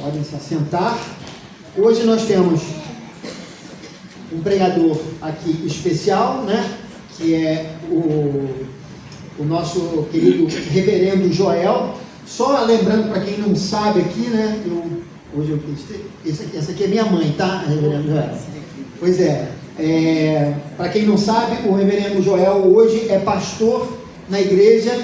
Podem se assentar. Hoje nós temos um pregador aqui especial, né? Que é o nosso querido reverendo Joel. Só lembrando para quem não sabe aqui, né? Essa aqui é minha mãe, tá? Reverendo Joel. Pois é. Para quem não sabe, o reverendo Joel hoje é pastor na igreja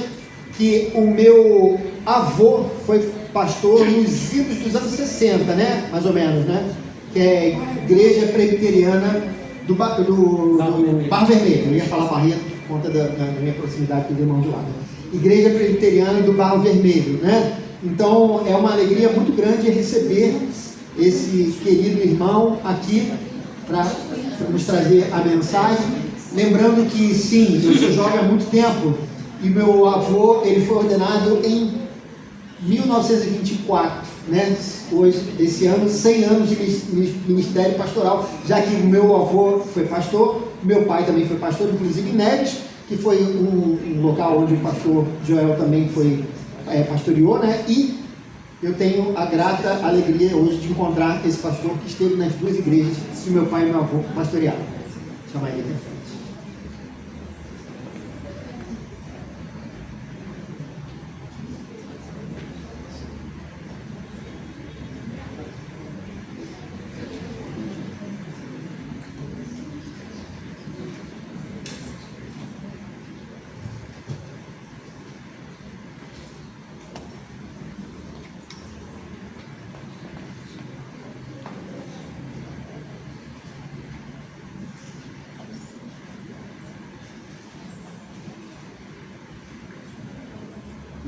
que o meu avô foi pastor nos idos dos anos 60, né? Mais ou menos, né? Que é a igreja presbiteriana do Barro Vermelho. Eu ia falar Barreto por conta da minha proximidade com os irmãos de lá. Igreja presbiteriana do Barro Vermelho, né? Então é uma alegria muito grande receber esse querido irmão aqui para nos trazer a mensagem. Lembrando que sim, eu sou jovem há muito tempo e meu avô ele foi ordenado em 1924, né? Hoje, esse ano, 100 anos de ministério pastoral, já que o meu avô foi pastor, meu pai também foi pastor, inclusive em Neves, que foi um local onde o pastor Joel também foi pastoreou, né? E eu tenho a grata alegria hoje de encontrar esse pastor que esteve nas duas igrejas que meu pai e meu avô pastorearam. Chama ele aqui.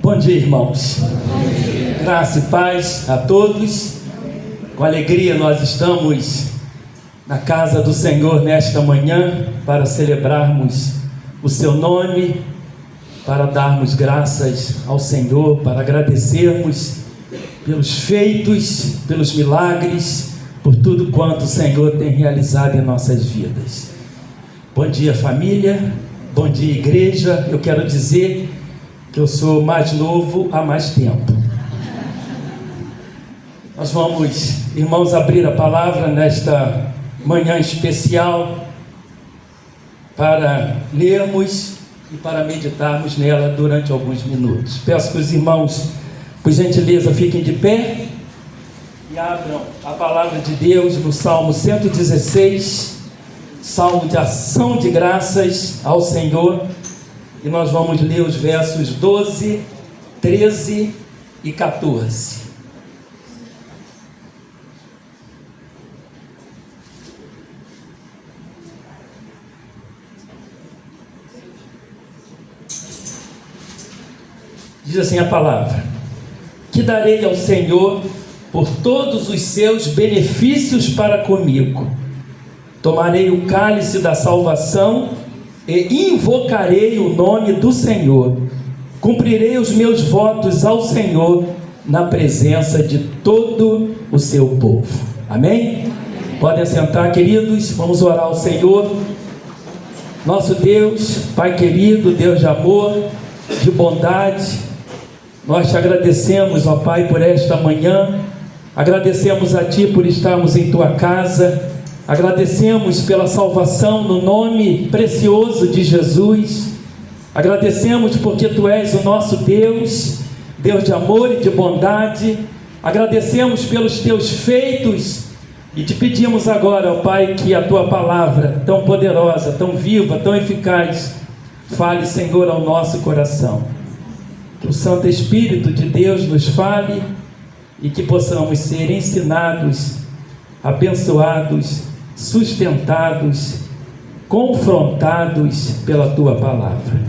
Bom dia, irmãos. Graça e paz a todos. Com alegria nós estamos na casa do Senhor nesta manhã para celebrarmos o seu nome, para darmos graças ao Senhor, para agradecermos pelos feitos, pelos milagres, por tudo quanto o Senhor tem realizado em nossas vidas. Bom dia, família. Bom dia, igreja. Eu quero dizer que eu sou mais novo há mais tempo. Nós vamos, irmãos, abrir a palavra nesta manhã especial para lermos e para meditarmos nela durante alguns minutos. Peço que os irmãos, por gentileza, fiquem de pé e abram a palavra de Deus no Salmo 116, Salmo de ação de graças ao Senhor. E nós vamos ler os versos 12, 13 e 14. Diz assim a palavra: que darei ao Senhor por todos os seus benefícios para comigo? Tomarei o cálice da salvação e invocarei o nome do Senhor. Cumprirei os meus votos ao Senhor na presença de todo o seu povo. Amém? Podem sentar, queridos. Vamos orar ao Senhor. Nosso Deus, Pai querido, Deus de amor, de bondade, nós te agradecemos, ó Pai, por esta manhã. Agradecemos a Ti por estarmos em Tua casa. Agradecemos pela salvação no nome precioso de Jesus. Agradecemos porque Tu és o nosso Deus, Deus de amor e de bondade. Agradecemos pelos Teus feitos e te pedimos agora, ó Pai, que a Tua palavra tão poderosa, tão viva, tão eficaz, fale, Senhor, ao nosso coração. Que o Santo Espírito de Deus nos fale e que possamos ser ensinados, abençoados, sustentados, confrontados pela Tua palavra.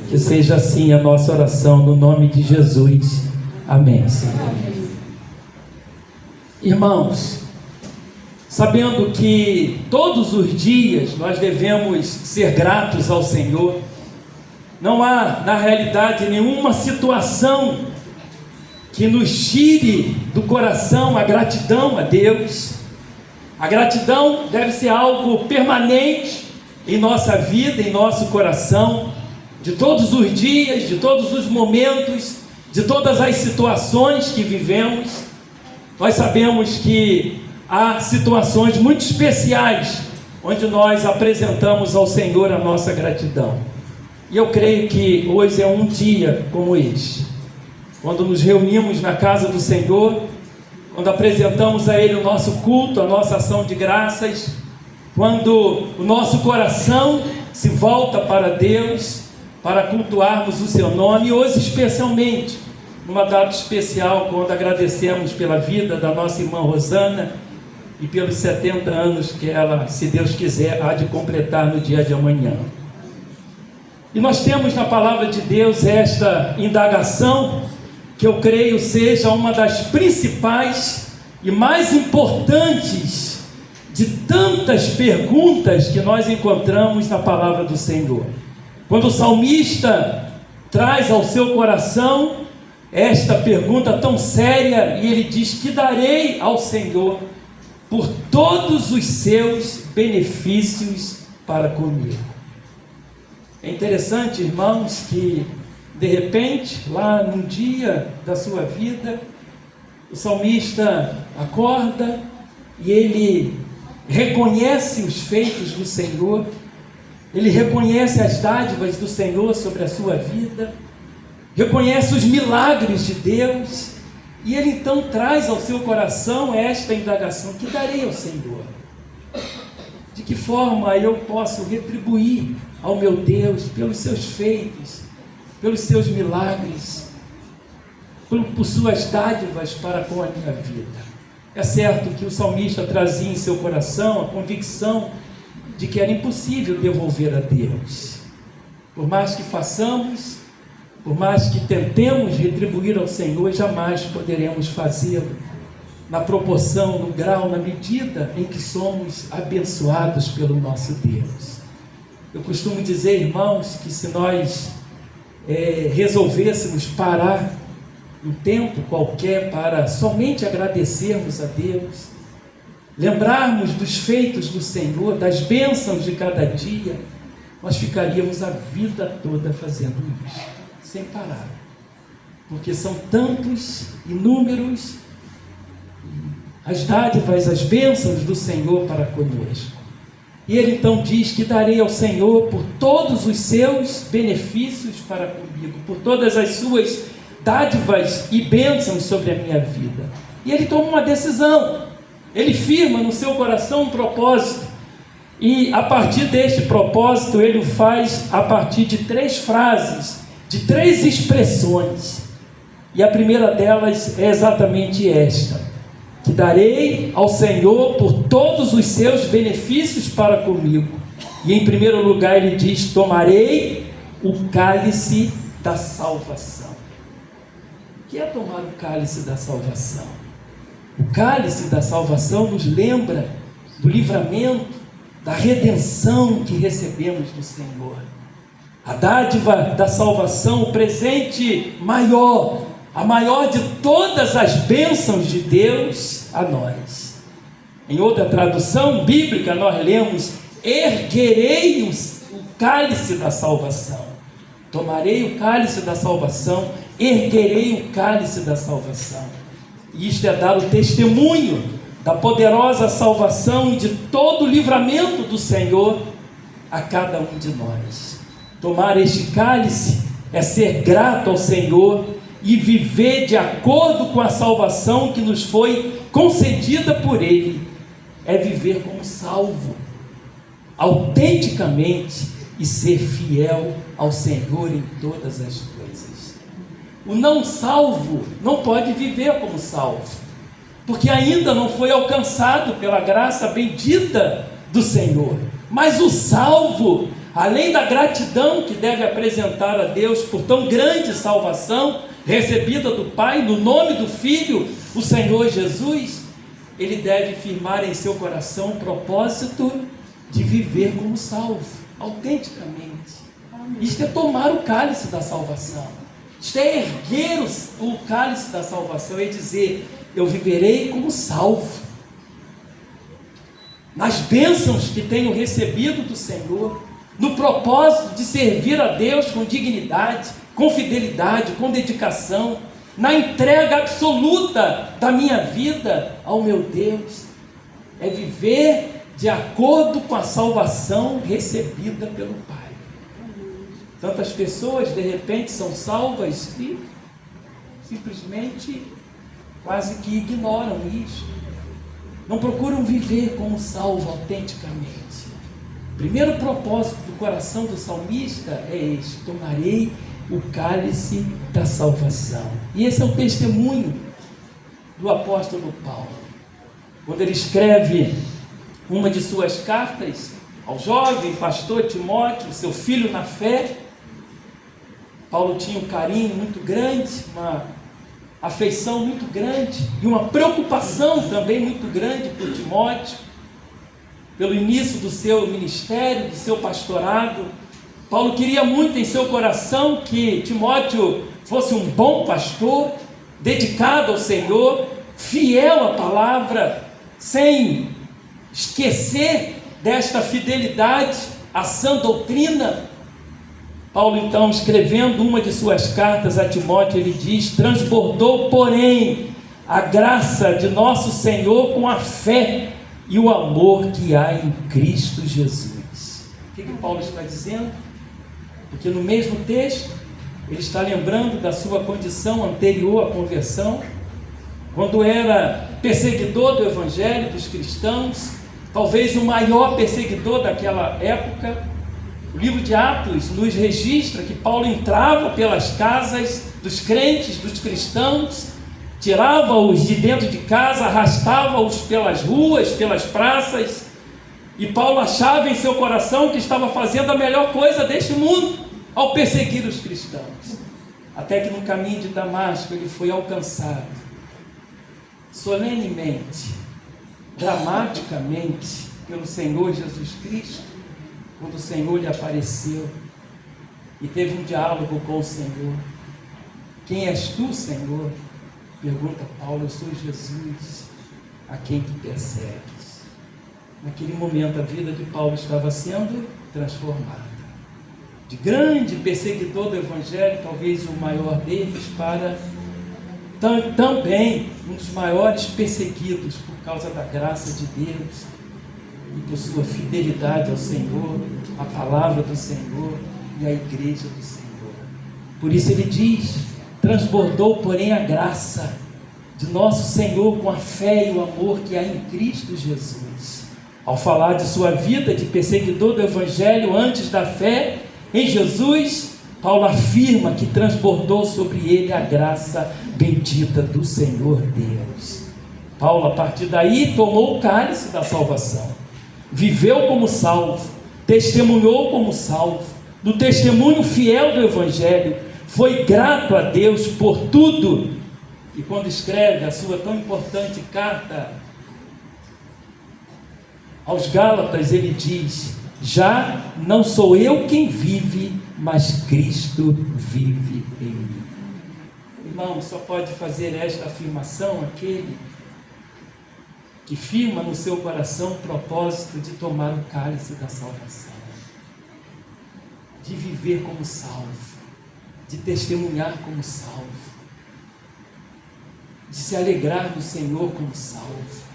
Que seja assim a nossa oração no nome de Jesus. Amém, Senhor. Irmãos, sabendo que todos os dias nós devemos ser gratos ao Senhor, não há na realidade nenhuma situação que nos tire do coração a gratidão a Deus. A gratidão deve ser algo permanente em nossa vida, em nosso coração, de todos os dias, de todos os momentos, de todas as situações que vivemos. Nós sabemos que há situações muito especiais onde nós apresentamos ao Senhor a nossa gratidão. E eu creio que hoje é um dia como este, quando nos reunimos na casa do Senhor, quando apresentamos a Ele o nosso culto, a nossa ação de graças, quando o nosso coração se volta para Deus, para cultuarmos o seu nome, e hoje especialmente, numa data especial, quando agradecemos pela vida da nossa irmã Rosana e pelos 70 anos que ela, se Deus quiser, há de completar no dia de amanhã. E nós temos na palavra de Deus esta indagação, que eu creio seja uma das principais e mais importantes de tantas perguntas que nós encontramos na palavra do Senhor. Quando o salmista traz ao seu coração esta pergunta tão séria, e ele diz: que darei ao Senhor por todos os seus benefícios para comigo. É interessante, irmãos, que de repente, lá num dia da sua vida, o salmista acorda e ele reconhece os feitos do Senhor, ele reconhece as dádivas do Senhor sobre a sua vida, reconhece os milagres de Deus, e ele então traz ao seu coração esta indagação: que darei ao Senhor? De que forma eu posso retribuir ao meu Deus pelos seus feitos, pelos seus milagres, por suas dádivas para com a minha vida? É certo que o salmista trazia em seu coração a convicção de que era impossível devolver a Deus. Por mais que façamos, por mais que tentemos retribuir ao Senhor, jamais poderemos fazê-lo na proporção, no grau, na medida em que somos abençoados pelo nosso Deus. Eu costumo dizer, irmãos, que se nós resolvêssemos parar um tempo qualquer para somente agradecermos a Deus, lembrarmos dos feitos do Senhor, das bênçãos de cada dia, nós ficaríamos a vida toda fazendo isso, sem parar, porque são tantos, inúmeros, as dádivas, as bênçãos do Senhor para conosco. E ele então diz: que darei ao Senhor por todos os seus benefícios para comigo, por todas as suas dádivas e bênçãos sobre a minha vida. E ele toma uma decisão, ele firma no seu coração um propósito, e a partir deste propósito ele o faz a partir de 3 frases, de 3 expressões, e a primeira delas é exatamente esta: que darei ao Senhor por todos os seus benefícios para comigo. E em primeiro lugar ele diz: tomarei o cálice da salvação. O que é tomar o cálice da salvação? O cálice da salvação nos lembra do livramento, da redenção que recebemos do Senhor. A dádiva da salvação, o presente maior, a maior de todas as bênçãos de Deus a nós. Em outra tradução bíblica nós lemos: erguerei o cálice da salvação. Tomarei o cálice da salvação, erguerei o cálice da salvação. E isto é dar o testemunho da poderosa salvação e de todo o livramento do Senhor a cada um de nós. Tomar este cálice é ser grato ao Senhor e viver de acordo com a salvação que nos foi concedida por Ele. É viver como salvo, autenticamente, e ser fiel ao Senhor em todas as coisas. O não salvo não pode viver como salvo, porque ainda não foi alcançado pela graça bendita do Senhor. Mas o salvo, além da gratidão que deve apresentar a Deus por tão grande salvação recebida do Pai, no nome do Filho, o Senhor Jesus, ele deve firmar em seu coração o propósito de viver como salvo, autenticamente. Isto é tomar o cálice da salvação, isto é erguer o cálice da salvação, é dizer: eu viverei como salvo, nas bênçãos que tenho recebido do Senhor, no propósito de servir a Deus com dignidade, com fidelidade, com dedicação, na entrega absoluta da minha vida ao meu Deus. É viver de acordo com a salvação recebida pelo Pai. Tantas pessoas de repente são salvas e simplesmente quase que ignoram isso. Não procuram viver como salvo autenticamente. O primeiro propósito do coração do salmista é este: tomarei o cálice da salvação. E esse é o testemunho do apóstolo Paulo. Quando ele escreve uma de suas cartas ao jovem pastor Timóteo, seu filho na fé, Paulo tinha um carinho muito grande, uma afeição muito grande e uma preocupação também muito grande por Timóteo, pelo início do seu ministério, do seu pastorado. Paulo queria muito em seu coração que Timóteo fosse um bom pastor, dedicado ao Senhor, fiel à palavra, sem esquecer desta fidelidade à sã doutrina. Paulo, então, escrevendo uma de suas cartas a Timóteo, ele diz: transbordou, porém, a graça de nosso Senhor com a fé e o amor que há em Cristo Jesus. O que Paulo está dizendo? Porque no mesmo texto, ele está lembrando da sua condição anterior à conversão, quando era perseguidor do Evangelho, dos cristãos, talvez o maior perseguidor daquela época. O livro de Atos nos registra que Paulo entrava pelas casas dos crentes, dos cristãos, tirava-os de dentro de casa, arrastava-os pelas ruas, pelas praças, e Paulo achava em seu coração que estava fazendo a melhor coisa deste mundo ao perseguir os cristãos, até que no caminho de Damasco ele foi alcançado solenemente, dramaticamente pelo Senhor Jesus Cristo, quando o Senhor lhe apareceu e teve um diálogo com o Senhor. Quem és tu, Senhor? Pergunta Paulo. Eu sou Jesus, a quem tu persegues. Naquele momento a vida de Paulo estava sendo transformada, de grande perseguidor do Evangelho, talvez o maior deles, para também um dos maiores perseguidos por causa da graça de Deus e por sua fidelidade ao Senhor, à palavra do Senhor e à igreja do Senhor. Por isso ele diz: transbordou, porém, a graça de nosso Senhor com a fé e o amor que há em Cristo Jesus. Ao falar de sua vida de perseguidor do Evangelho antes da fé em Jesus, Paulo afirma que transbordou sobre ele a graça bendita do Senhor Deus. Paulo, a partir daí, tomou o cálice da salvação, viveu como salvo, testemunhou como salvo, no testemunho fiel do Evangelho, foi grato a Deus por tudo. E quando escreve a sua tão importante carta aos Gálatas, ele diz: já não sou eu quem vive, mas Cristo vive em mim. Irmão, só pode fazer esta afirmação aquele que firma no seu coração o propósito de tomar o cálice da salvação, de viver como salvo, de testemunhar como salvo, de se alegrar no Senhor como salvo,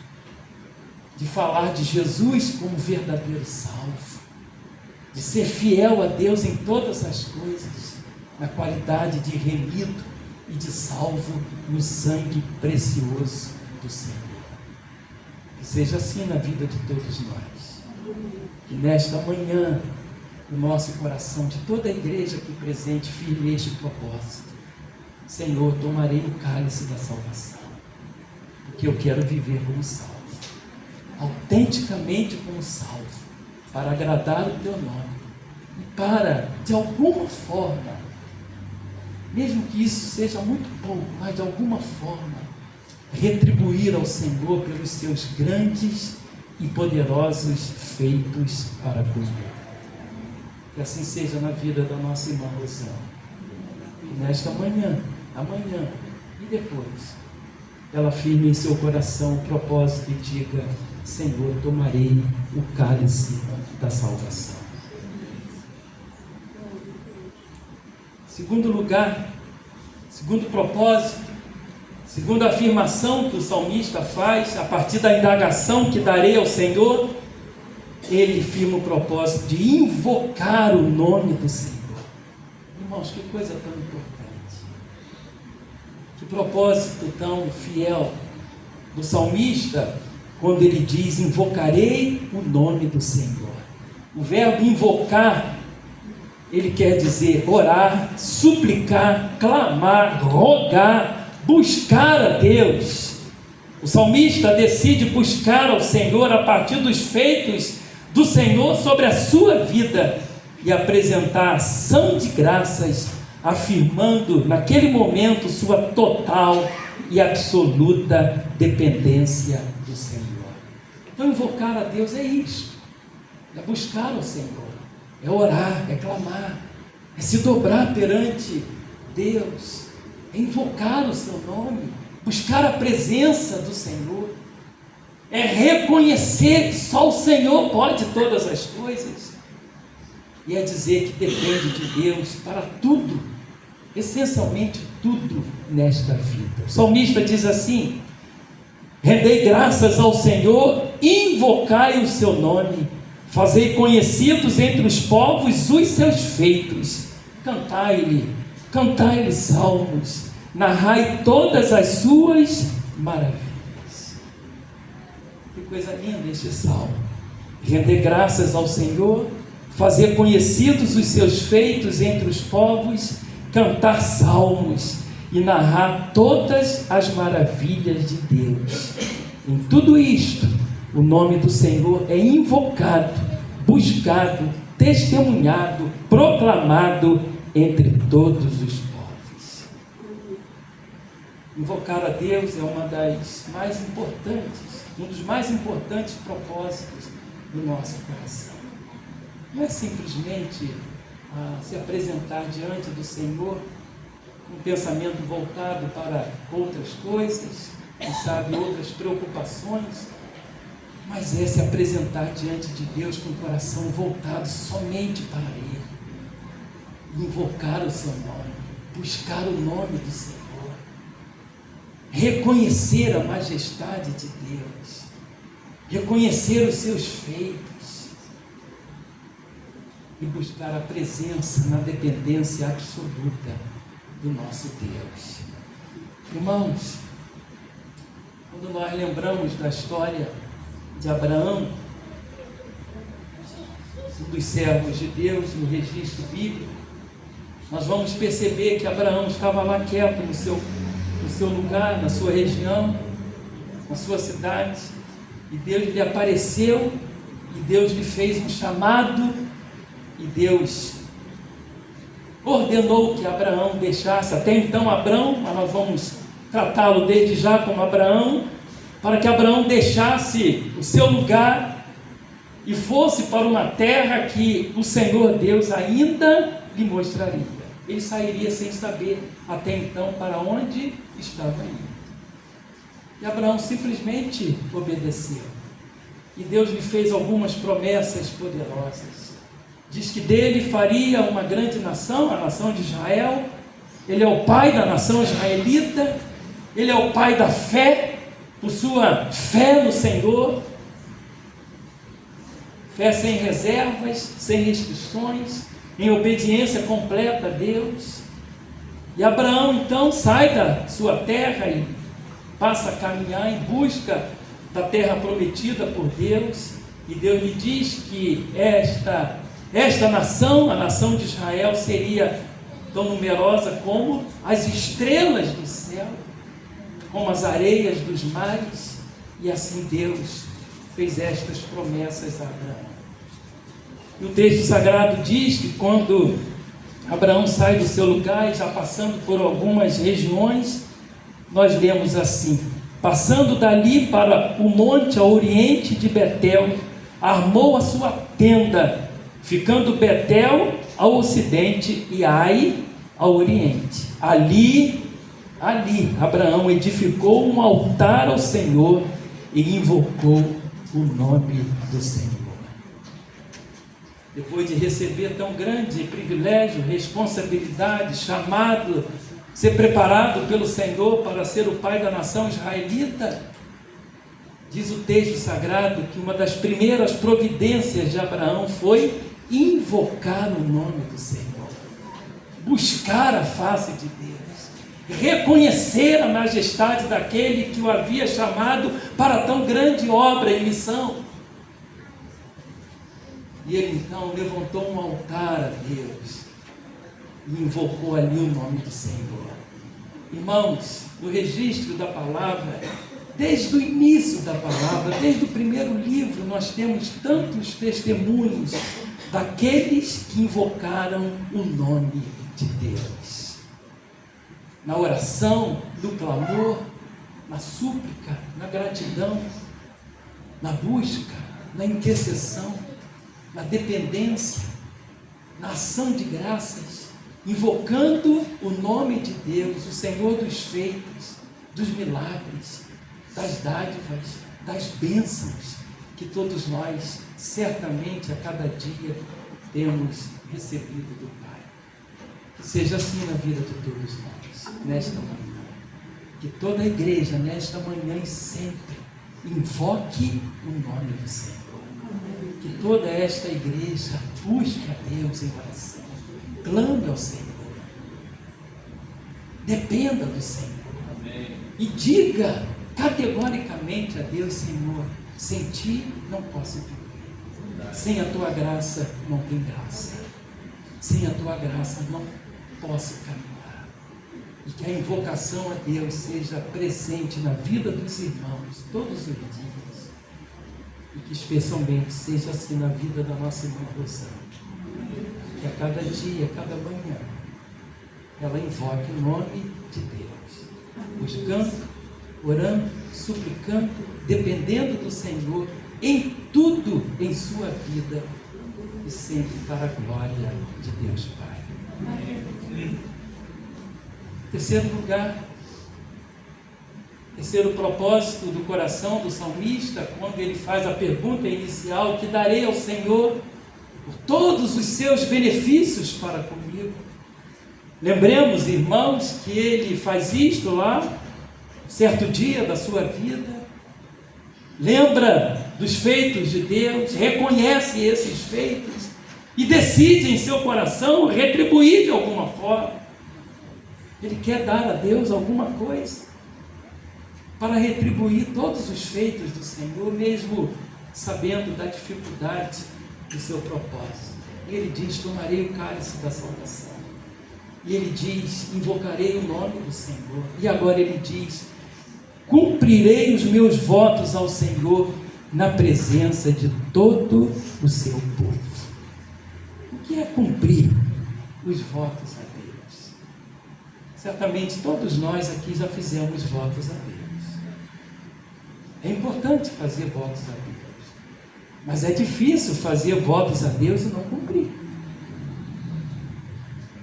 de falar de Jesus como verdadeiro salvo, de ser fiel a Deus em todas as coisas, na qualidade de remido e de salvo no sangue precioso do Senhor. Que seja assim na vida de todos nós. Que nesta manhã o nosso coração, de toda a igreja aqui presente, firme este propósito: Senhor, tomarei o cálice da salvação, porque eu quero viver como salvo, autenticamente como salvo, para agradar o teu nome e para, de alguma forma, mesmo que isso seja muito pouco, mas de alguma forma, retribuir ao Senhor pelos seus grandes e poderosos feitos para comigo. Que assim seja na vida da nossa irmã Rosana. E nesta manhã, amanhã e depois, ela firme em seu coração o propósito e diga: Senhor, tomarei o cálice da salvação. Segundo lugar, segundo propósito, Segunda afirmação que o salmista faz, a partir da indagação que darei ao Senhor, ele firma o propósito de invocar o nome do Senhor. Irmãos, que coisa tão importante, que propósito tão fiel do salmista, quando ele diz: invocarei o nome do Senhor. O verbo invocar, ele quer dizer orar, suplicar, clamar, rogar, buscar a Deus. O salmista decide buscar ao Senhor a partir dos feitos do Senhor sobre a sua vida e apresentar ação de graças, afirmando naquele momento sua total e absoluta dependência do Senhor. Então, invocar a Deus é isso, é buscar o Senhor, é orar, é clamar, é se dobrar perante Deus, é invocar o seu nome, buscar a presença do Senhor, é reconhecer que só o Senhor pode todas as coisas, e é dizer que depende de Deus para tudo, essencialmente tudo nesta vida. O salmista diz assim: rendei graças ao Senhor, invocai o seu nome, fazei conhecidos entre os povos os seus feitos, cantai-lhe salmos, narrai todas as suas maravilhas. Que coisa linda este salmo. Render graças ao Senhor, fazer conhecidos os seus feitos entre os povos, cantar salmos e narrar todas as maravilhas de Deus. Em tudo isto, o nome do Senhor é invocado, buscado, testemunhado, proclamado entre todos os povos. Invocar a Deus é uma das mais importantes, um dos mais importantes propósitos do nosso coração. Não é simplesmente se apresentar diante do Senhor um pensamento voltado para outras coisas, quem sabe outras preocupações, mas é se apresentar diante de Deus com o coração voltado somente para Ele, invocar o seu nome, buscar o nome do Senhor, reconhecer a majestade de Deus, reconhecer os seus feitos e buscar a presença na dependência absoluta do nosso Deus. Irmãos, quando nós lembramos da história de Abraão, um dos servos de Deus no registro bíblico, nós vamos perceber que Abraão estava lá quieto no seu lugar, na sua região, na sua cidade, e Deus lhe apareceu, e Deus lhe fez um chamado, e Deus ordenou que Abraão deixasse, até então Abrão, mas nós vamos tratá-lo desde já como Abraão, para que Abraão deixasse o seu lugar e fosse para uma terra que o Senhor Deus ainda lhe mostraria. Ele sairia sem saber até então para onde estava indo. E Abraão simplesmente obedeceu. E Deus lhe fez algumas promessas poderosas. Diz que dele faria uma grande nação, a nação de Israel. Ele é o pai da nação israelita. Ele é o pai da fé, por sua fé no Senhor. Fé sem reservas, sem restrições, em obediência completa a Deus. E Abraão então sai da sua terra e passa a caminhar em busca da terra prometida por Deus. E Deus lhe diz que esta nação, a nação de Israel, seria tão numerosa como as estrelas do céu, como as areias dos mares. E assim Deus fez estas promessas a Abraão. E o texto sagrado diz que quando Abraão sai do seu lugar, e já passando por algumas regiões, nós lemos assim: passando dali para o monte a oriente de Betel, armou a sua tenda, ficando Betel ao ocidente e Ai ao oriente. Ali Abraão edificou um altar ao Senhor e invocou o nome do Senhor. Depois de receber tão grande privilégio, responsabilidade, chamado ser preparado pelo Senhor para ser o pai da nação israelita. Diz o texto sagrado que uma das primeiras providências de Abraão foi invocar o nome do Senhor, buscar a face de Deus, reconhecer a majestade daquele que o havia chamado para tão grande obra e missão. E ele então levantou um altar a Deus e invocou ali o nome do Senhor. Irmãos, no registro da palavra, desde o início da palavra, desde o primeiro livro, nós temos tantos testemunhos daqueles que invocaram o nome de Deus. Na oração, no clamor, na súplica, na gratidão, na busca, na intercessão, na dependência, na ação de graças, invocando o nome de Deus, o Senhor dos feitos, dos milagres, das dádivas, das bênçãos que todos nós, certamente, a cada dia temos recebido do Pai. Que seja assim na vida de todos nós, nesta manhã. Que toda a igreja, nesta manhã e sempre, invoque o nome do Senhor. Que toda esta igreja busque a Deus em oração, clame ao Senhor, dependa do Senhor. E diga categoricamente a Deus: Senhor, sem ti não posso viver, sem a tua graça não tem graça, sem a tua graça não posso caminhar. E que a invocação a Deus seja presente na vida dos irmãos todos os dias, e que especialmente seja assim na vida da nossa irmã Rosana, que a cada dia, a cada manhã, ela invoque o nome de Deus, buscando, orando, suplicando, dependendo do Senhor em tudo em sua vida, e sempre para a glória de Deus Pai. Terceiro lugar, terceiro propósito do coração do salmista, quando ele faz a pergunta inicial: que darei ao Senhor por todos os seus benefícios para comigo? Lembremos, irmãos, que ele faz isto lá, certo dia da sua vida, lembra dos feitos de Deus, reconhece esses feitos e decide em seu coração retribuir de alguma forma. Ele quer dar a Deus alguma coisa para retribuir todos os feitos do Senhor, mesmo sabendo da dificuldade do seu propósito. E ele diz: tomarei o cálice da salvação. E ele diz: invocarei o nome do Senhor. E agora ele diz: cumprirei os meus votos ao Senhor na presença de todo o seu povo. O que é cumprir os votos a Deus? Certamente todos nós aqui já fizemos votos a Deus. É importante fazer votos a Deus, mas é difícil fazer votos a Deus e não cumprir.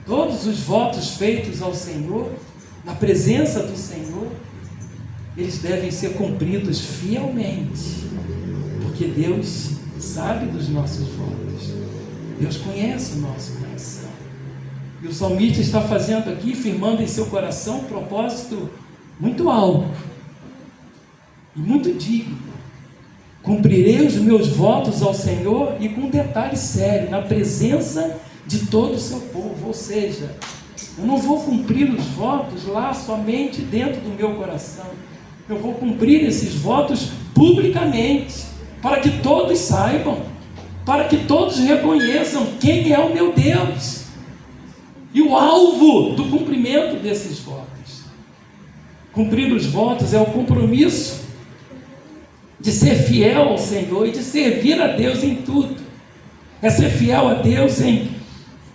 Todos os votos feitos ao Senhor, na presença do Senhor, eles devem ser cumpridos fielmente, porque Deus sabe dos nossos votos, Deus conhece o nosso coração. E o salmista está fazendo aqui, firmando em seu coração um propósito muito alto e muito digno: cumprirei os meus votos ao Senhor, e com um detalhe sério, na presença de todo o seu povo. Ou seja, eu não vou cumprir os votos lá somente dentro do meu coração, eu vou cumprir esses votos publicamente, para que todos saibam, para que todos reconheçam quem é o meu Deus e o alvo do cumprimento desses votos. Cumprir os votos é o compromisso de ser fiel ao Senhor e de servir a Deus em tudo. É ser fiel a Deus em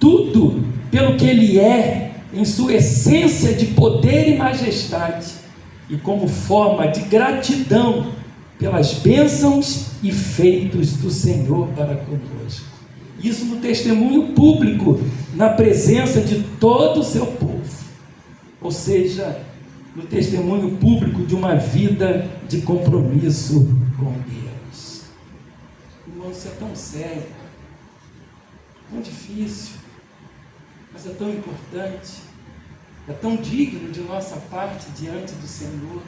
tudo pelo que Ele é, em sua essência de poder e majestade, e como forma de gratidão pelas bênçãos e feitos do Senhor para conosco. Isso no testemunho público, na presença de todo o seu povo, ou seja, no testemunho público de uma vida de compromisso com Deus. Irmão, isso é tão sério, tão difícil, mas é tão importante. é tão digno de nossa parte diante do Senhor.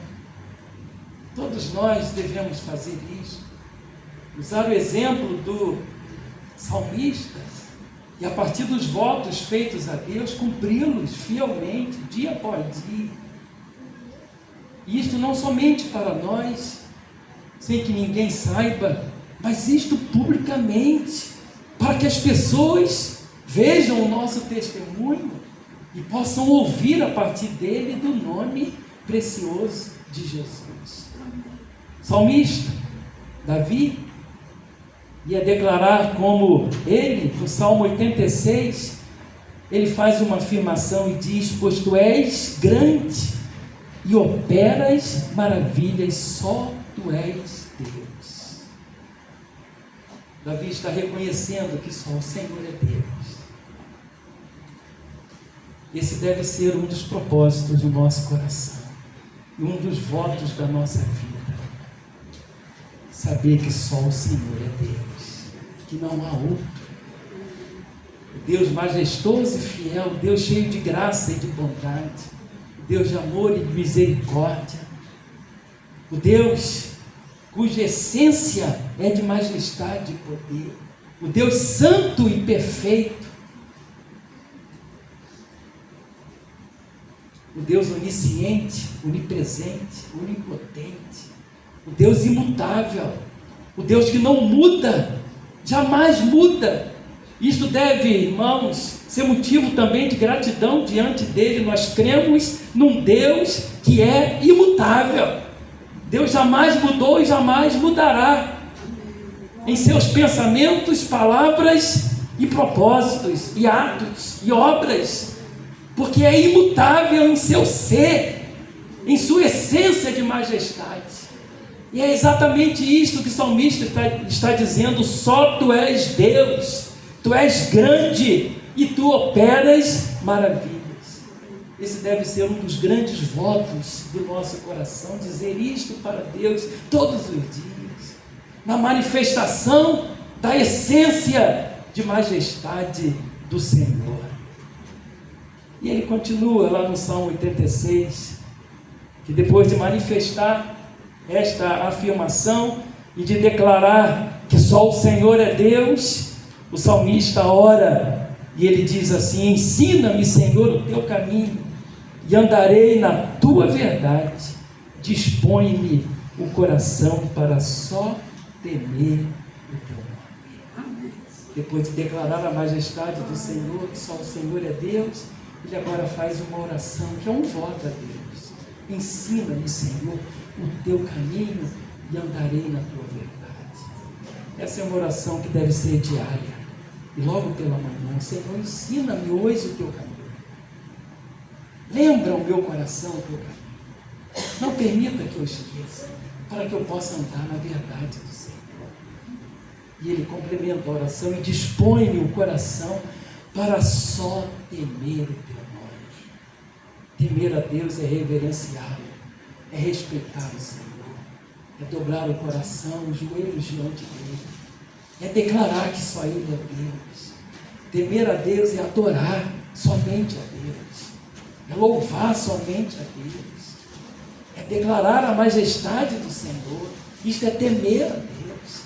Todos nós devemos fazer isso, usar o exemplo do salmista e, a partir dos votos feitos a Deus, cumpri-los fielmente, dia após dia. E isto não somente para nós, sem que ninguém saiba, mas isto publicamente, para que as pessoas vejam o nosso testemunho e possam ouvir a partir dele do nome precioso de Jesus. Salmista Davi ia declarar como ele, no Salmo 86, ele faz uma afirmação e diz: pois tu és grande e operas maravilhas, só tu és Deus. Davi está reconhecendo que só o Senhor é Deus. Esse deve ser um dos propósitos do nosso coração e um dos votos da nossa vida. Saber que só o Senhor é Deus, que não há outro. O Deus majestoso e fiel, o Deus cheio de graça e de bondade, o Deus de amor e de misericórdia, o Deus cuja essência é de majestade e poder, o Deus santo e perfeito, o Deus onisciente, onipresente, onipotente, o Deus imutável, o Deus que não muda, jamais muda. Isto deve, irmãos, ser motivo também de gratidão diante dele. Nós cremos num Deus que é imutável. Deus jamais mudou e jamais mudará em seus pensamentos, palavras e propósitos, e atos e obras, porque é imutável em seu ser, em sua essência de majestade. E é exatamente isto que o salmista está dizendo: só tu és Deus, tu és grande e tu operas maravilhas. Esse deve ser um dos grandes votos do nosso coração, dizer isto para Deus todos os dias, na manifestação da essência de majestade do Senhor. E ele continua lá no Salmo 86, que depois de manifestar esta afirmação e de declarar que só o Senhor é Deus, o salmista ora e ele diz assim: ensina-me, Senhor, o teu caminho e andarei na tua verdade, dispõe-me o coração para só temer o teu nome. Depois de declarar a majestade do Senhor, que só o Senhor é Deus, ele agora faz uma oração que é um voto a Deus: ensina-me, Senhor, o teu caminho e andarei na tua verdade. Essa é uma oração que deve ser diária, e logo pela manhã: Senhor, ensina-me hoje o teu caminho, lembra o meu coração o teu caminho, não permita que eu esqueça, para que eu possa andar na verdade do Senhor. E ele complementa a oração e dispõe-me o coração para só temer o teu nome. Temer a Deus é reverenciá-lo, é respeitar o Senhor, é dobrar o coração, os joelhos diante dele, é declarar que só ele é Deus. Temer a Deus é adorar somente a Deus, é louvar somente a Deus, é declarar a majestade do Senhor. Isto é temer a Deus,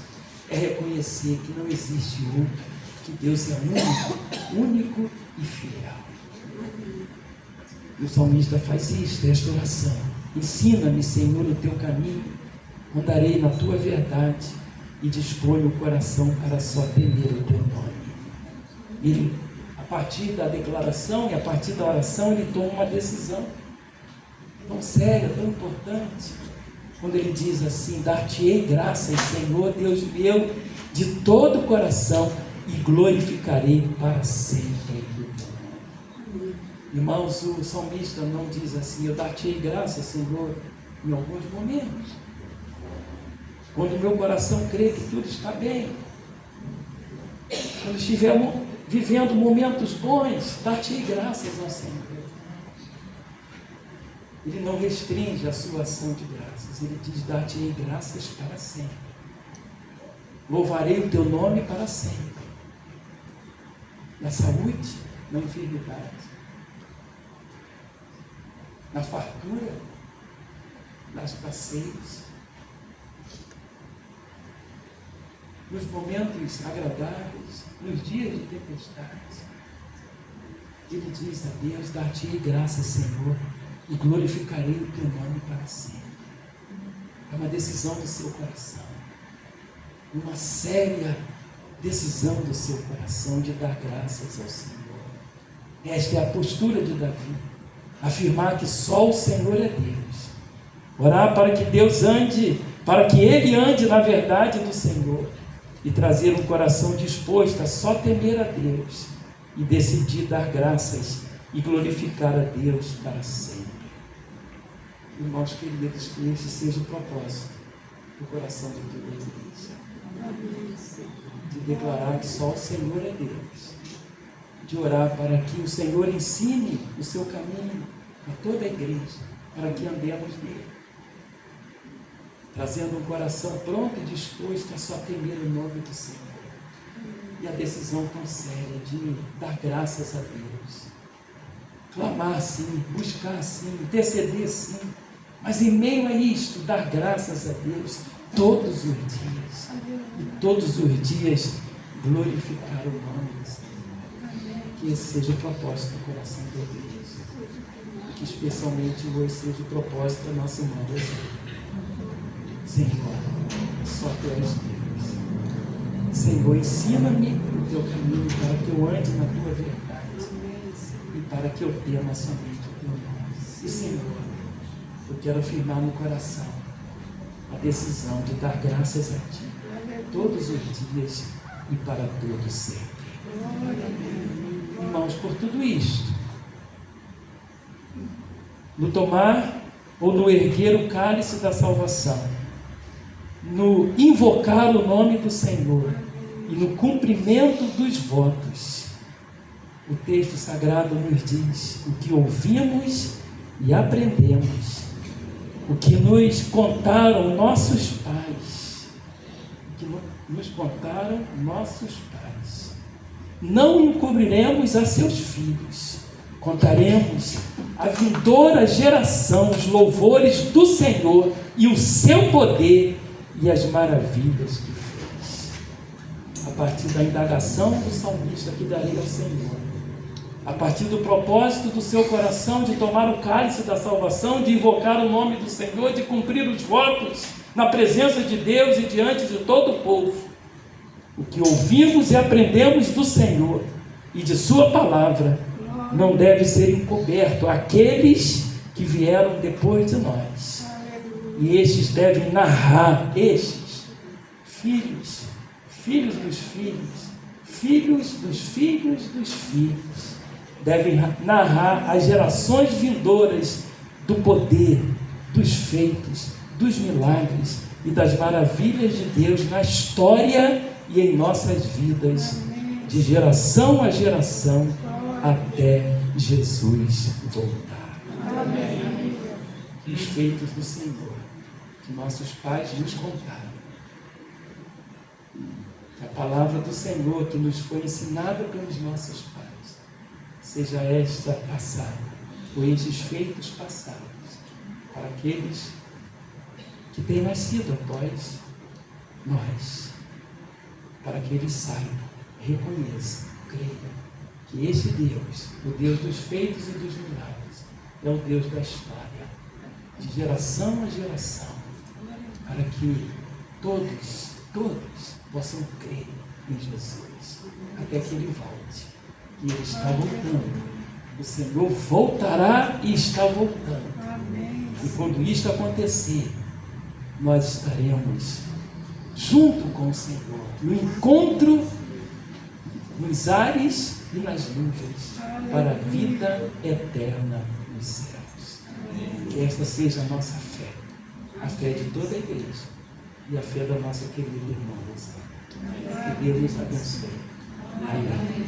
é reconhecer que não existe outro, que Deus é único e fiel. E o salmista faz isto, esta oração: ensina-me, Senhor, o teu caminho, andarei na tua verdade e dispõe o coração para só temer o teu nome. Ele, a partir da declaração e a partir da oração, ele toma uma decisão tão séria, tão importante, quando ele diz assim: dar-te-ei graças, Senhor Deus meu, de todo o coração, e glorificarei para sempre o teu nome. Irmãos, o salmista não diz assim: eu dar-te-ei graças, Senhor, em alguns momentos, quando o meu coração crê que tudo está bem, quando estiver vivendo momentos bons, dar-te-ei graças ao Senhor. Ele não restringe a sua ação de graças, ele diz: dar-te-ei graças para sempre, louvarei o teu nome para sempre, na saúde, na enfermidade, na fartura, na escassez, nos momentos agradáveis, nos dias de tempestades. Ele diz a Deus: dar-te-ei graças, Senhor, e glorificarei o teu nome para sempre. É uma decisão do seu coração, uma séria decisão do seu coração de dar graças ao Senhor. Esta é a postura de Davi, afirmar que só o Senhor é Deus, orar para que Deus ande, para que ele ande na verdade do Senhor, e trazer um coração disposto a só temer a Deus e decidir dar graças e glorificar a Deus para sempre. Irmãos queridos, que esse seja o propósito do coração de toda a igreja, de declarar que só o Senhor é Deus, de orar para que o Senhor ensine o seu caminho a toda a igreja, para que andemos nele, trazendo um coração pronto e disposto a só temer o nome do Senhor. E a decisão tão séria de dar graças a Deus, clamar sim, buscar sim, interceder sim, mas em meio a isto, dar graças a Deus todos os dias, e todos os dias glorificar o nome do Senhor. Que esse seja o propósito do coração da igreja, que especialmente hoje seja o propósito da nossa irmã Rosana. Senhor, só tu és Deus. Senhor, ensina-me o teu caminho para que eu ande na tua verdade e para que eu tema somente o teu nome. E Senhor, eu quero afirmar no coração a decisão de dar graças a Ti todos os dias e para todo sempre. Irmãos, por tudo isto, no tomar ou no erguer o cálice da salvação, no invocar o nome do Senhor e no cumprimento dos votos, o texto sagrado nos diz o que ouvimos e aprendemos, o que nos contaram nossos pais, não encobriremos a seus filhos, contaremos à vindoura geração os louvores do Senhor e o seu poder e as maravilhas que fez. A partir da indagação do salmista que darei ao Senhor, a partir do propósito do seu coração de tomar o cálice da salvação, de invocar o nome do Senhor, de cumprir os votos na presença de Deus e diante de todo o povo, o que ouvimos e aprendemos do Senhor e de sua palavra não deve ser encoberto àqueles que vieram depois de nós. E estes devem narrar, filhos dos filhos, devem narrar às gerações vindouras do poder, dos feitos, dos milagres e das maravilhas de Deus na história e em nossas vidas, de geração a geração, até Jesus voltar. Amém. Os feitos do Senhor, que nossos pais nos contaram, que a palavra do Senhor que nos foi ensinada pelos nossos pais, seja esta passada, ou estes feitos passados, para aqueles que têm nascido após nós, para que eles saibam, reconheçam, creiam, que este Deus, o Deus dos feitos e dos milagres, é o Deus da história, de geração a geração, para que todos possam crer em Jesus, até que Ele volte. E Ele está voltando. O Senhor voltará e está voltando. E quando isto acontecer, nós estaremos junto com o Senhor, no encontro, nos ares e nas nuvens, para a vida eterna nos céus. Que esta seja a nossa fé, a fé de toda a igreja e a fé da nossa querida irmã Rosana. Que Deus nos abençoe. Amém.